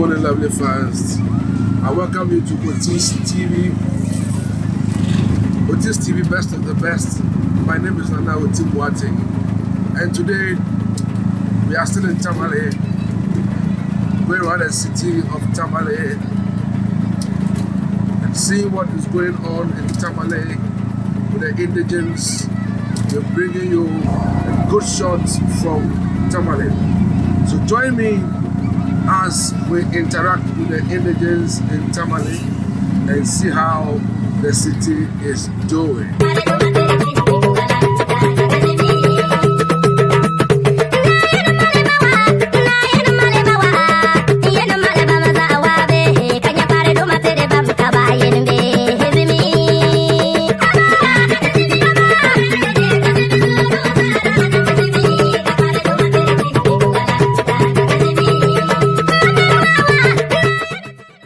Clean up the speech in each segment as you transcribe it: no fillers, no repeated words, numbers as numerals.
morning, lovely fans. I welcome you to OTis TV. OTis TV, best of the best. My name is Nana Boateng, and today we are still in Tamale. We're around the city of Tamale and seeing what is going on in Tamale with the indigents. We're bringing you good shots from Tamale. So join me as we interact with the indigents in Tamale and see how the city is doing.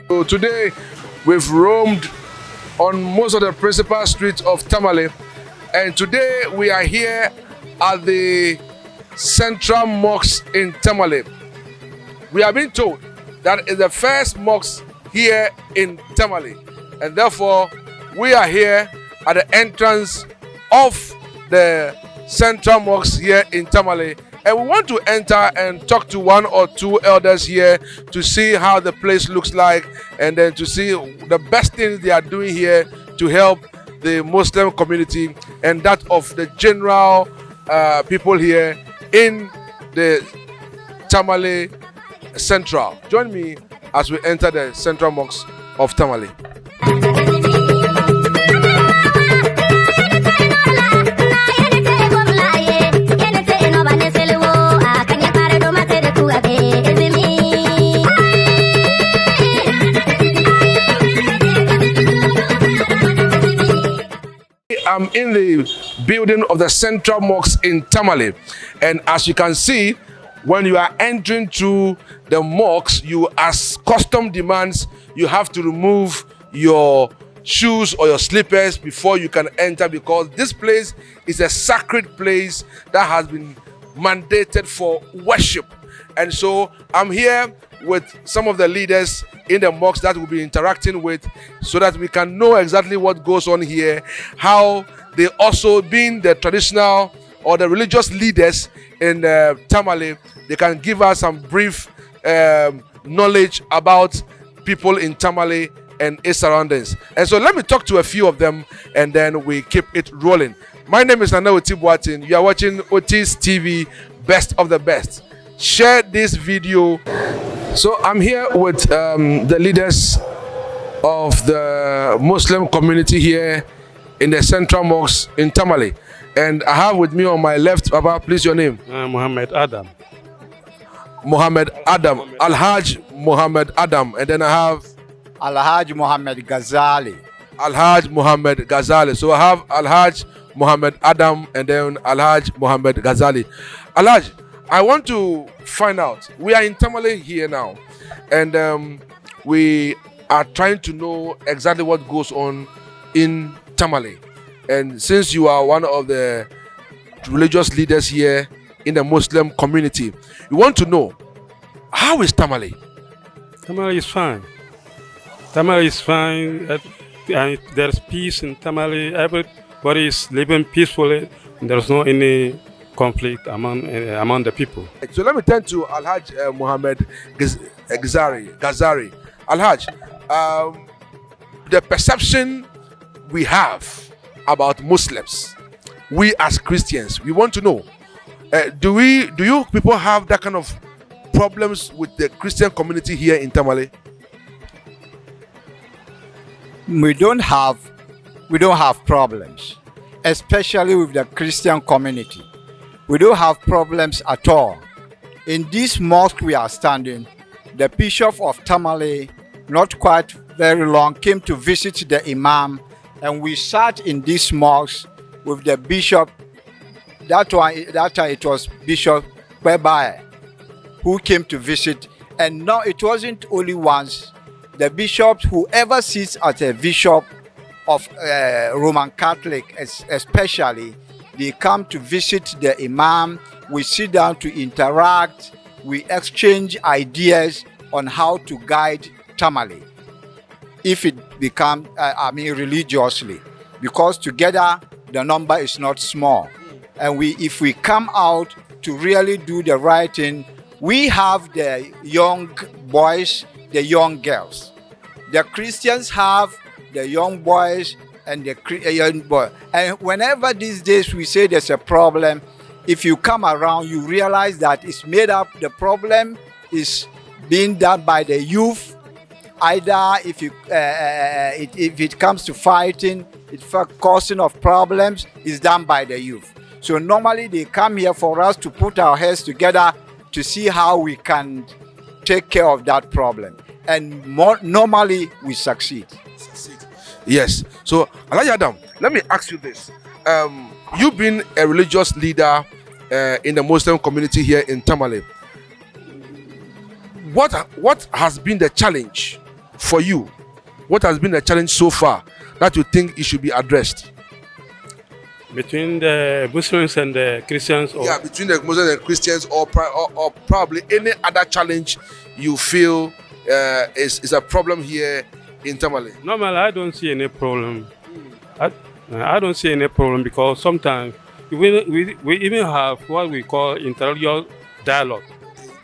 So today we've roamed on most of the principal streets of Tamale, and today we are here at the central mosque in Tamale. We have been told that it's the first mosque here in Tamale, and therefore we are here at the entrance of the central mosque here in Tamale, and we want to enter and talk to one or two elders here to see how the place looks like, and then to see the best things they are doing here to help the Muslim community and that of the general people here in the Tamale Central. Join me as we enter the central mosque of Tamale. I'm in the building of the central mosque in Tamale, and as you can see, when you are entering to the mosque, you, as custom demands, you have to remove your shoes or your slippers before you can enter, because this place is a sacred place that has been mandated for worship. And so I'm here with some of the leaders in the mosque that we'll be interacting with, so that we can know exactly what goes on here, how they also, being the traditional or the religious leaders in Tamale, they can give us some brief knowledge about people in Tamale and its surroundings. And so let me talk to a few of them, and then we keep it rolling. My name is Nana Boateng. You are watching OTis TV, best of the best. Share this video. So I'm here with the leaders of the Muslim community here in the central mosque in Tamale, and I have with me on my left, Baba, please, your name. Muhammad Adam. Muhammad Adam. Al-Hajj Muhammad Adam. And then I have Al-Hajj Muhammad Ghazali. Al-Hajj Muhammad Ghazali. So I have Al-Hajj Muhammad Adam and then Al-Hajj Muhammad Ghazali. Al-Hajj, I want to find out, we are in Tamale here now, and we are trying to know exactly what goes on in Tamale. And since you are one of the religious leaders here in the Muslim community, we want to know, how is Tamale? Tamale is fine. Tamale is fine. And there's peace in Tamale. Everybody is living peacefully. There's no any conflict among the people. So let me turn to Al-Hajj Muhammad Ghazali. Al-Hajj, the perception we have about Muslims, we as Christians, we want to know, do you people have that kind of problems with the Christian community here in Tamale? We don't have problems, especially with the Christian community. We don't have problems at all. In this mosque we are standing, the Bishop of Tamale, not quite very long, came to visit the Imam, and we sat in this mosque with the Bishop. That time it was Bishop Kwebaye who came to visit, and now it wasn't only once. The bishops, whoever sits as a bishop of Roman Catholic especially, they come to visit the Imam. We sit down to interact, we exchange ideas on how to guide Tamale if it becomes, religiously, because together the number is not small. And if we come out to really do the right thing, we have the young boys, the young girls. The Christians have the young boys and the young boy. And whenever these days we say there's a problem, if you come around, you realize that it's made up, the problem is being done by the youth. Either if it comes to fighting, it's causing of problems, is done by the youth. So normally they come here for us to put our heads together to see how we can take care of that problem. And normally we succeed. Yes. So, Alhaji Adam, let me ask you this. You've been a religious leader in the Muslim community here in Tamale. What has been the challenge for you? What has been the challenge so far that you think it should be addressed? Between the Muslims and the Christians? Or? Yeah, between the Muslims and Christians, or probably any other challenge you feel is a problem here in Tamale. Normally, I don't see any problem. I don't see any problem because sometimes we even have what we call interreligious dialogue.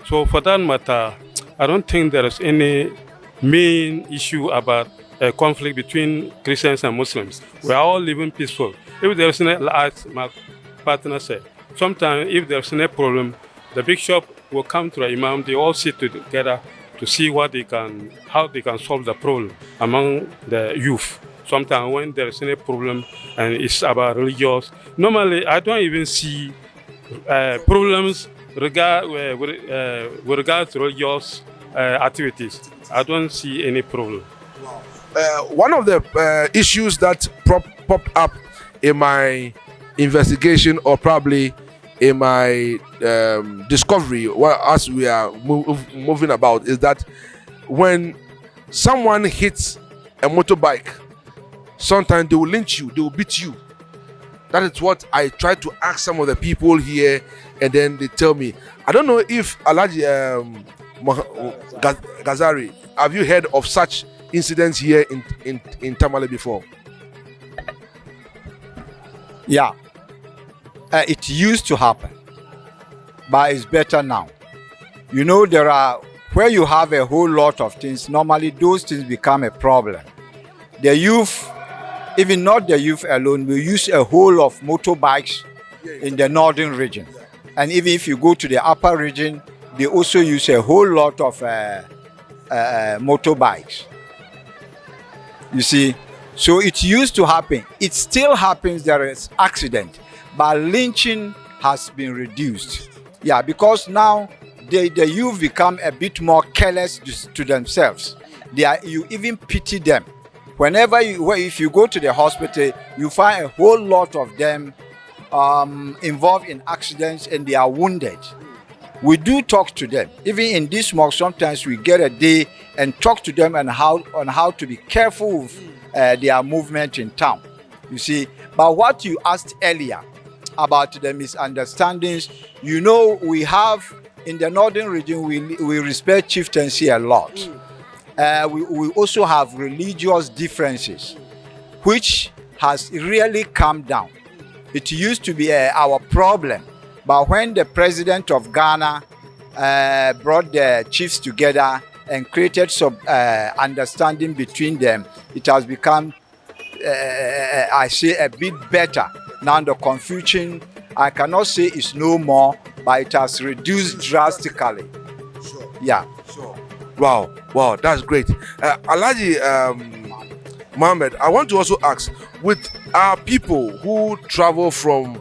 So for that matter, I don't think there is any main issue about a conflict between Christians and Muslims. We are all living peaceful. If there is any, as my partner said, sometimes if there is any problem, the bishop will come to the Imam. They all sit together to see how they can solve the problem among the youth. Sometimes when there is any problem and it's about religious, normally I don't even see problems with regards to religious activities. I don't see any problem. One of the issues that popped up in my investigation, or probably in my discovery, as we are moving about, is that when someone hits a motorbike, sometimes they will lynch you, they will beat you. That is what I try to ask some of the people here, and then they tell me. I don't know if Alhaji Ghazari, have you heard of such incidents here in Tamale before? Yeah, it used to happen, but it's better now. You know, there are, where you have a whole lot of things, normally those things become a problem. The youth, even not the youth alone, will use a whole of motorbikes in the northern region. And even if you go to the upper region, they also use a whole lot of motorbikes. You see, so it used to happen. It still happens, there is accident, but lynching has been reduced. Yeah, because now the youth become a bit more careless to themselves. You even pity them. Whenever if you go to the hospital, you find a whole lot of them involved in accidents and they are wounded. We do talk to them. Even in this mosque, sometimes we get a day and talk to them on how to be careful with their movement in town. You see, but what you asked earlier about the misunderstandings, you know, we have in the northern region, we respect chieftaincy a lot. We also have religious differences, which has really calmed down. It used to be our problem, but when the president of Ghana brought the chiefs together and created some understanding between them, it has become, I say, a bit better. Now the confusion, I cannot say it's no more, but it has reduced drastically. Sure. Yeah. Sure. Wow, that's great. Alhaji Mohammed, I want to also ask, with our people who travel from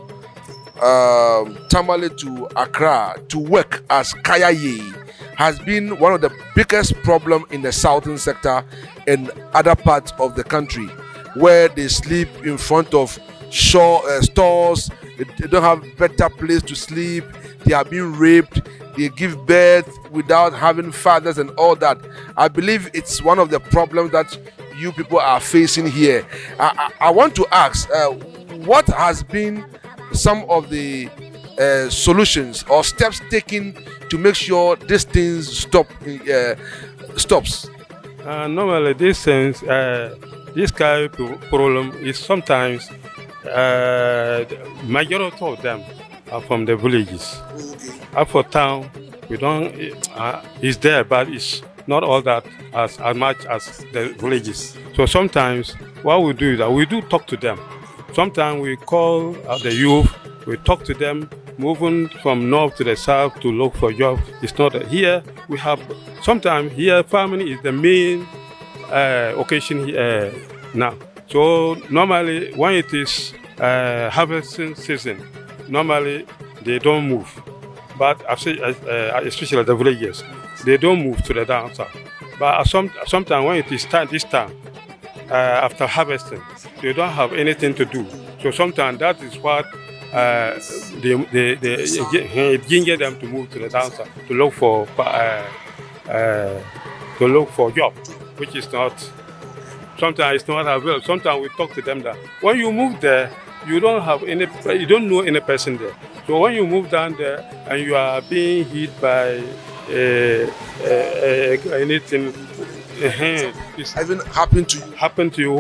Tamale to Accra to work as Kayaye, has been one of the biggest problems in the southern sector and other parts of the country, where they sleep in front of stores, they don't have better place to sleep, they are being raped, they give birth without having fathers and all that. I believe it's one of the problems that you people are facing here. I want to ask, what has been some of the solutions or steps taken to make sure these things stops? Normally, this kind of problem is sometimes majority of them are from the villages. Up for town, we don't. It's there, but it's not all that as much as the villages. So sometimes what we do is that we do talk to them. Sometimes we call the youth. We talk to them, moving from north to the south to look for jobs. It's not here. We have sometimes here farming is the main occasion here now. So normally when it is harvesting season, normally they don't move. But especially the villages, they don't move to the down south. But sometimes when it is this time, after harvesting, they don't have anything to do. So sometimes that is what they ginger them to move to the down south to look for job, which is not. Sometimes it's not available. Sometimes we talk to them that when you move there, you don't know any person there. So when you move down there and you are being hit by anything, it's Even happened to you? happen to you,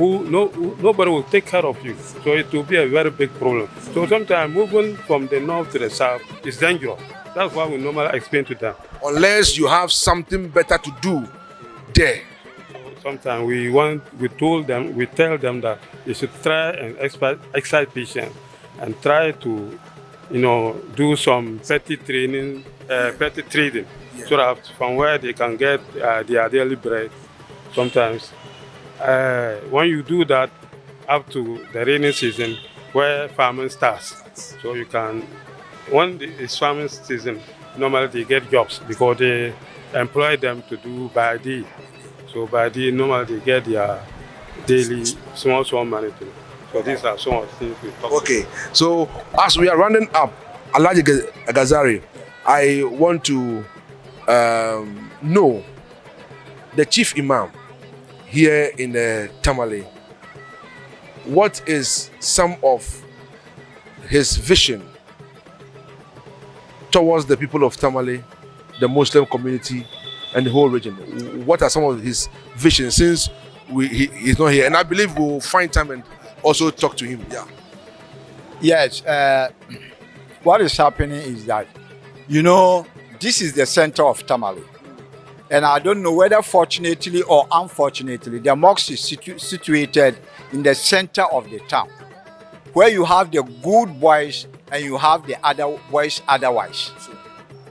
nobody will take care of you. So it will be a very big problem. So sometimes moving from the north to the south is dangerous. That's why we normally explain to them. Unless you have something better to do there. Sometimes we tell them that they should try and excite patience and try to, do some petty trading, so that from where they can get their daily bread. Sometimes when you do that up to the rainy season where farming starts, so you can, when it's farming season, normally they get jobs because they employ them to do by day. So by day, normally they get their daily small money too. So these are some of the things we talk about. Okay, so as we are rounding up, Alhaji Ghazari, I want to know the chief imam here in Tamale. What is some of his vision towards the people of Tamale, the Muslim community, and the whole region? What are some of his visions since he's not here? And I believe we'll find time and also talk to him. Yeah. Yes, what is happening is that, this is the center of Tamale. And I don't know whether fortunately or unfortunately, the mosque is situated in the center of the town, where you have the good boys and you have the other boys otherwise,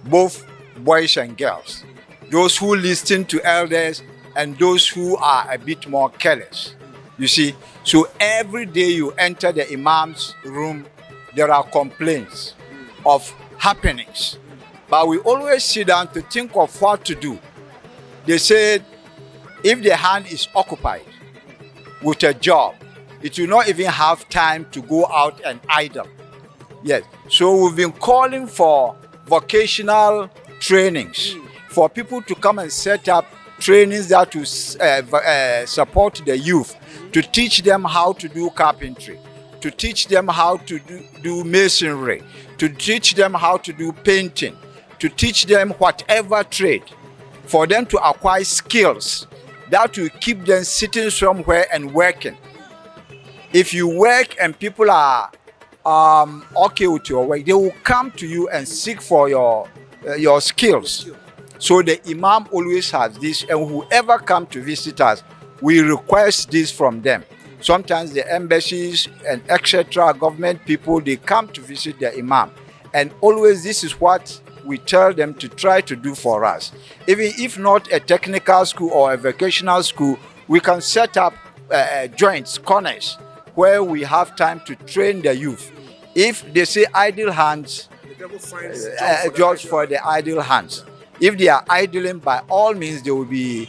both boys and girls. Those who listen to elders and those who are a bit more careless. You see, so every day you enter the imam's room, there are complaints of happenings. But we always sit down to think of what to do. They said, if the hand is occupied with a job, it will not even have time to go out and idle. Yes, so we've been calling for vocational trainings, for people to come and set up trainings that will support the youth, to teach them how to do carpentry, to teach them how to do masonry, to teach them how to do painting, to teach them whatever trade, for them to acquire skills that will keep them sitting somewhere and working. If you work and people are okay with your work, they will come to you and seek for your skills. So the imam always has this, and whoever come to visit us, we request this from them. Sometimes the embassies and etc., government people, they come to visit the imam. And always this is what we tell them to try to do for us. Even if not a technical school or a vocational school, we can set up joints, corners, where we have time to train the youth. If they say idle hands, jobs for the idle hands. If they are idling, by all means, they will be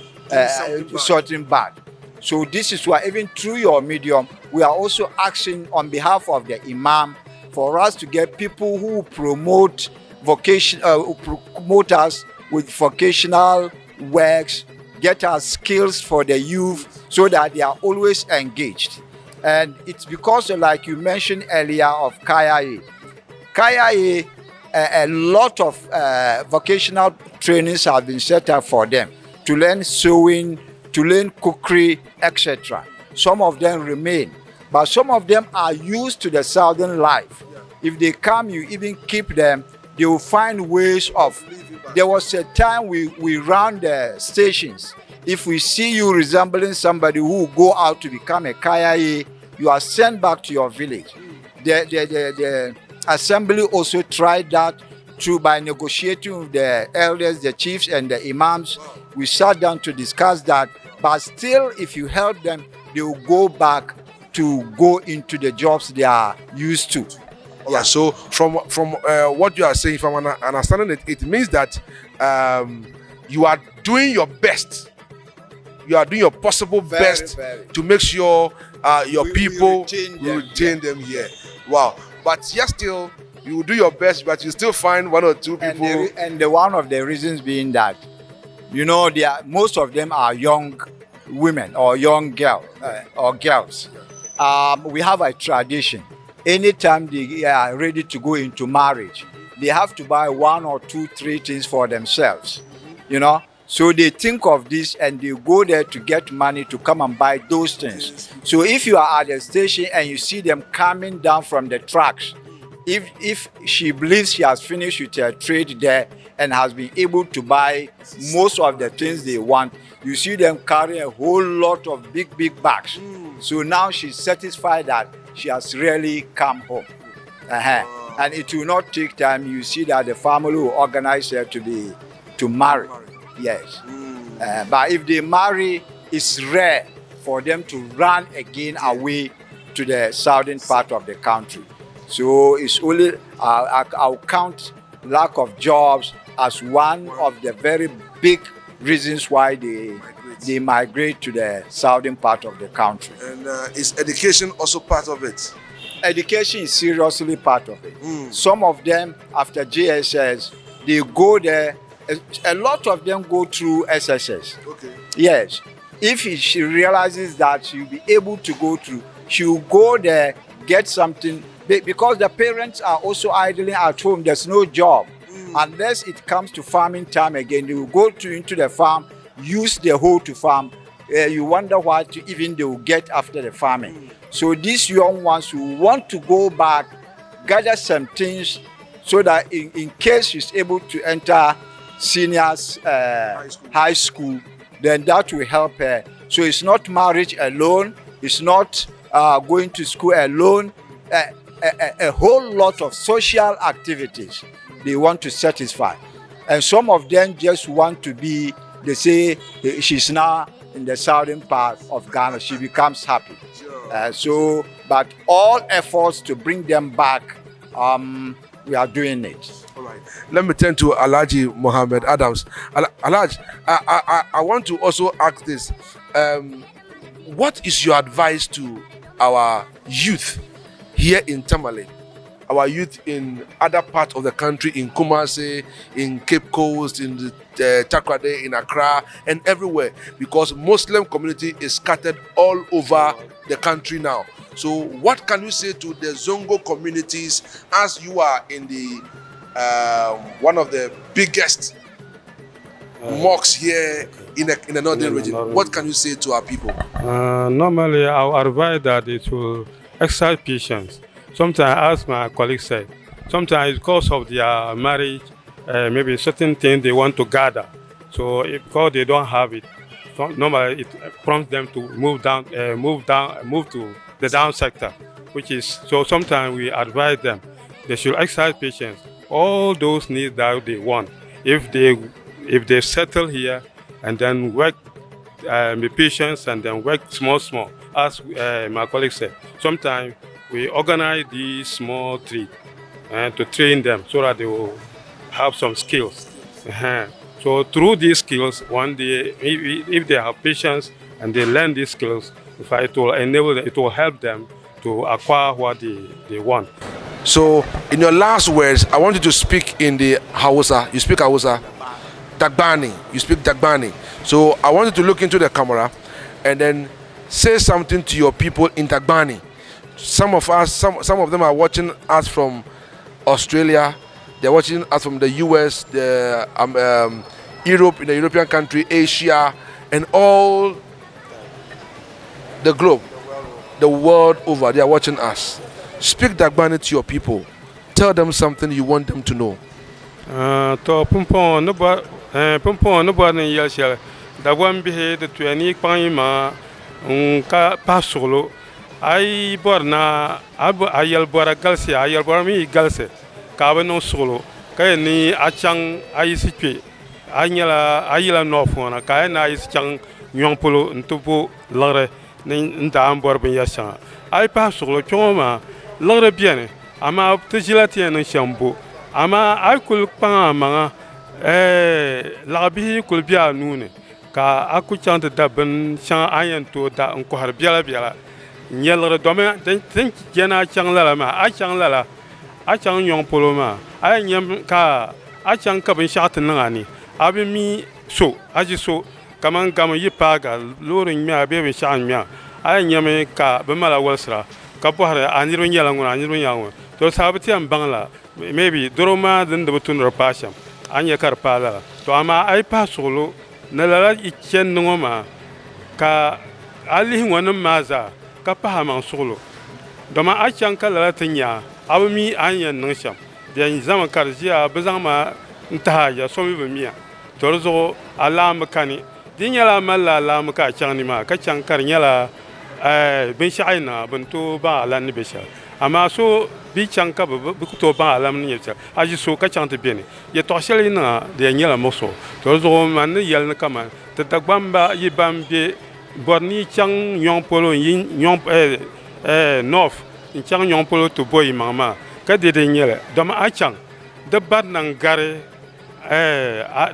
sorting bad. So this is why, even through your medium, we are also asking on behalf of the imam for us to get people who promote promote us with vocational works, get us skills for the youth so that they are always engaged. And it's because, like you mentioned earlier, of KIA. KIA a lot of vocational trainings have been set up for them to learn sewing, to learn cookery, etc. Some of them remain, but some of them are used to the southern life. If they come, you even keep them, they will find ways of. There was a time we ran the stations. If we see you resembling somebody who will go out to become a Kayaye, you are sent back to your village. The assembly also tried that through by negotiating with the elders, the chiefs, and the imams. We sat down to discuss that. But still, if you help them, they will go back to go into the jobs they are used to. Yeah. So from what you are saying, if I'm understanding it, it means that you are doing your best. You are doing your possible best to make sure your people retain them here. Wow. But yet still, you do your best, but you still find one or two people. And one of the reasons being that, you know, most of them are young women or young girls. We have a tradition. Anytime they are ready to go into marriage, they have to buy 1 or 2, 3 things for themselves. You know, so they think of this and they go there to get money to come and buy those things. So if you are at the station and you see them coming down from the tracks, if she believes she has finished with her trade there and has been able to buy most of the things they want, you see them carry a whole lot of big bags. So now she's satisfied that she has really come home. And it will not take time. You see that the family will organize her to marry. Yes. But if they marry, it's rare for them to run again away to the southern part of the country. So it's only, I'll count lack of jobs as one of the very big reasons why they migrate to the southern part of the country. And is education also part of it? Education is seriously part of it. Some of them, after JSS, they go there. A lot of them go through SSS. Okay. Yes. If she realizes that she'll be able to go through, she'll go there, get something, because the parents are also idling at home. There's no job. Unless it comes to farming time again, they will go into the farm, use the hoe to farm. You wonder what even they will get after the farming. So these young ones who want to go back, gather some things so that in case she's able to enter seniors high school, then that will help her. So it's not marriage alone, it's not going to school alone, a whole lot of social activities they want to satisfy. And some of them just want to be, they say she's now in the southern part of Ghana, she becomes happy. But all efforts to bring them back, we are doing it. All right. Let me turn to Alhaji Mohammed Adams. Alhaji, I want to also ask this. What is your advice to our youth here in Tamale, our youth in other parts of the country, in Kumasi, in Cape Coast, in the Takrade, in Accra, and everywhere? Because Muslim community is scattered all over the country now. So what can you say to the Zongo communities as you are in the one of the biggest mosques here in the northern region? What can you say to our people? Normally, I would advise that it will exercise patience. Sometimes, as my colleague said, sometimes because of their marriage, maybe certain things they want to gather. So because they don't have it, normally it prompts them to move to the down sector, which is, so sometimes we advise them they should exercise patience. All those needs that they want, if they settle here and then work, be patient and then work small, as my colleague said. Sometimes we organize these small treats to train them so that they will have some skills. So through these skills, one day, if they have patience and they learn these skills, it will enable them, it will help them to acquire what they want. So, in your last words, I want you to speak in the Hausa. You speak Hausa? Dagbani. You speak Dagbani. So, I want you to look into the camera and then say something to your people in Dagbani. Some of them are watching us from Australia. They're watching us from the US, the Europe, in the European country, Asia, and all the globe, the world over. They are watching us. Speak Dagbani to your people. Tell them something you want them to know. To pumpon no bar in Yelshire. The one behead the 20 ma ka pasolo. I borna abu ayel bora galse ayel bora mi galse. Cabano solo. Kayani achang ayisipi. Anyala ayila nofona. Kayana is chang young polo and tubu lore in the ambor ben yasha. I pasolo choma lore biene. Ama up to Gilatian and Shambo. Ama I could panga labi could be a noon. Ka I could chant the dubben shan iron to that uncle Biala Biala. Yellow domain, then think Jena Chang Lama, I Chang Lala, I Chang Young Poloma, I yam ka, I Chang Cabin Shot and Nani. I be me so, as you so, come on, come ye paga, luring me a baby shan me. I yam ka, Bemala Welsra, Capohara, and Niru Yalang, and Niru Yang. To Sabati and Bangla, maybe Doroma than the Butun or Pasham, Anya Carpala. To Ama I pass solo, Nala Ichen Noma, Ka Ali one Maza. Kapahama solo. Doma Achanka Latinia, Abumi Anya Nasham, the Zama Karzia, Bazama Ntahaya, so even me. Torzo, Alam Kani, Dinyala Mala Lamaka Chanima, Kachan Karniala, Benchaina, Buntu Ba Lanibesha. Amaso Bichanka Bukuto Ba Lamnia, as you saw Kachanta Bene. Yet Toshelina, the Anyala Moso, Torzo Man Yelnakaman, the Tagbamba Yibambi. Borni chang yong polo yin yong north in chang yong polo to boy mama ka de nyele dom a chang de bad nan gare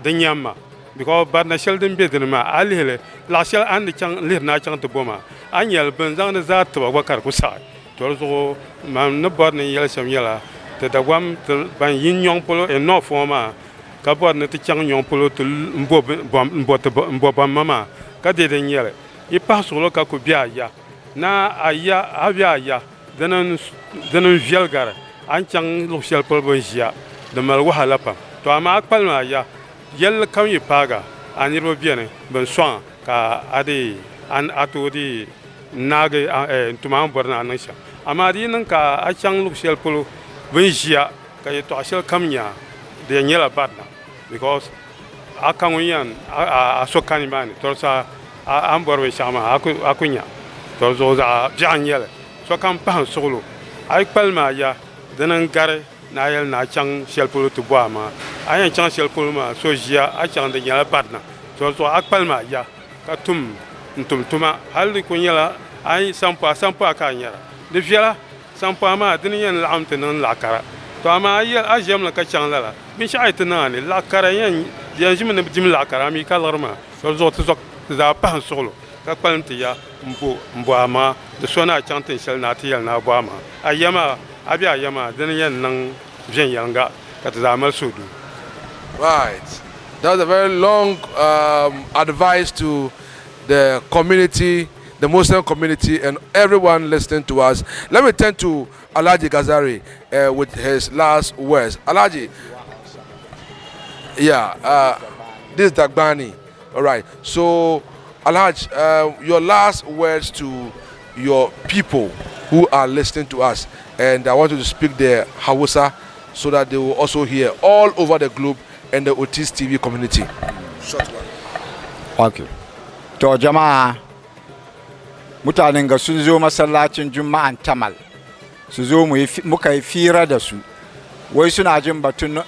de nyama because bad na sheldon be de ma alile la shel and chang lir na chang to boma anyel ben zang de za to wa kar ku sa to zo man no bad ni yel sam yela te da wam ban yin yong polo e no forma ka bad na ti chang yong polo to mbo mama ka de nyele I pass solo ka kubia ya na aya avia ya denan vielgar anchang luxel polbonjia de mal wahalapa to ama palma ya yel kam yi paga anirbo biene ben soin ka ade an atodi nage tuma borna nansha ama di nan ka achang luxel polo bonjia ka to ashel kamnya de nyela badna because akanguyan asokani bani torsa Ambor Shama, Akunya, those are Janyel, so come pound solo. I palma ya, then Gare, Nile Nachang Shelpulu to Buama. I ain't chance Shelpulma, so Jia, I chant the Yala partner. So Akpalma ya, Katum, Tumtuma, Haldi Kunyala, I Sampa Kanyara. The Fiala, Sampama, Dinian Lamton Lakara. To Ama, I jam like a chanala. Mish I tenani, Lakarayan, the Anjiman of Jim Lakarami, Kalorma, so the pan solo, Kapaltia, Mbuama, the Sona chanting shall not hear now Bama. Ayama, Abia Yama, then Yan Jen Yanga, Katazamal Sudu. Right. That was a very long advice to the community, the Muslim community, and everyone listening to us. Let me turn to Alhaji Gazari with his last words. Alhaji, this is Dagbani. All right. So, Alhaj, your last words to your people who are listening to us, and I want you to speak the Hausa so that they will also hear all over the globe and the OTis TV community. Short one. Okay. To jama'a mutanen ga sun zo masallacin Juma'an Tamale. Su zo muka yi fira da su. Wai suna jin batun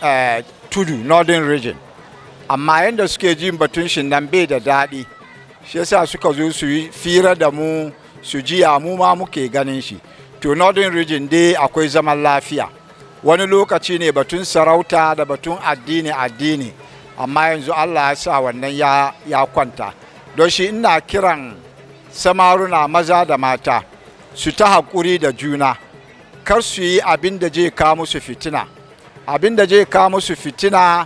tudu Northern Region. Amma yanda suke jin batun shi nan bai da daɗi. Shi yasa suka zo su yi fira da mu su jiya mu ma muke ganin shi. To Northern Region dai akwai zaman lafiya. Wani lokaci ne batun sarauta da batun addini. Amma yanzu Allah ya sa wannan ya kwanta. Don shi ina kiran samaruna maza da mata su ta haƙuri da juna. Kar su yi abin da zai kawo musu fitina. Abin da zai kawo musu fitina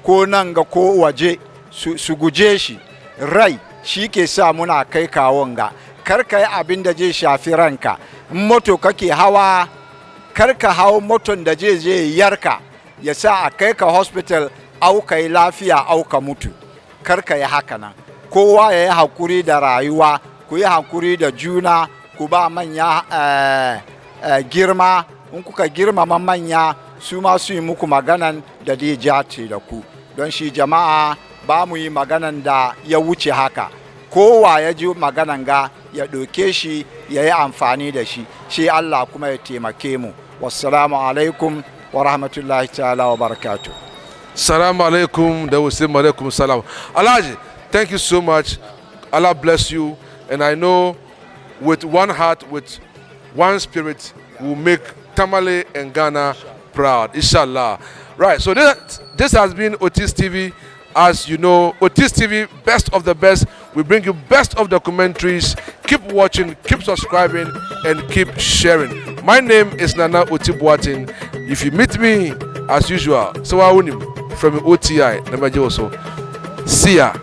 ko nan ga ko waje su guje shi. Rai shi ke sa muna kai kawon ga. Kar ka yi abin da zai shafi ranka. In moto kake hawa, kar ka hau moton da zai yarka. ya sa a kai ka hospital au ka yi lafiya au ka mutu. Kar ka yi haka nan. Kowa ya yi hakuri da rayuwa, ku yi hakuri da juna, ku ba manya girma, in kuka girmama manya su ma su yi muku maganan da zai jace da ku. Don shi jama'a ba mu yi maganan da ya wuce haka. Kowa ya ji maganan ga ya ɗauke shi ya yi amfani da shi, shi Allah kuma ya taimake mu. Wassalamu alaikum wa rahmatullahi ta'ala wa barakatuh. Salaam alaikum. They will say alaikum salam. Alhaji, thank you so much. Allah bless you. And I know with one heart, with one spirit, we'll make Tamale and Ghana proud. Inshallah. Right. So this has been OTis TV. As you know, OTis TV, best of the best. We bring you best of documentaries. Keep watching, keep subscribing, and keep sharing. My name is Nana Otibwatin. If you meet me, as usual, so I from OTI. See ya.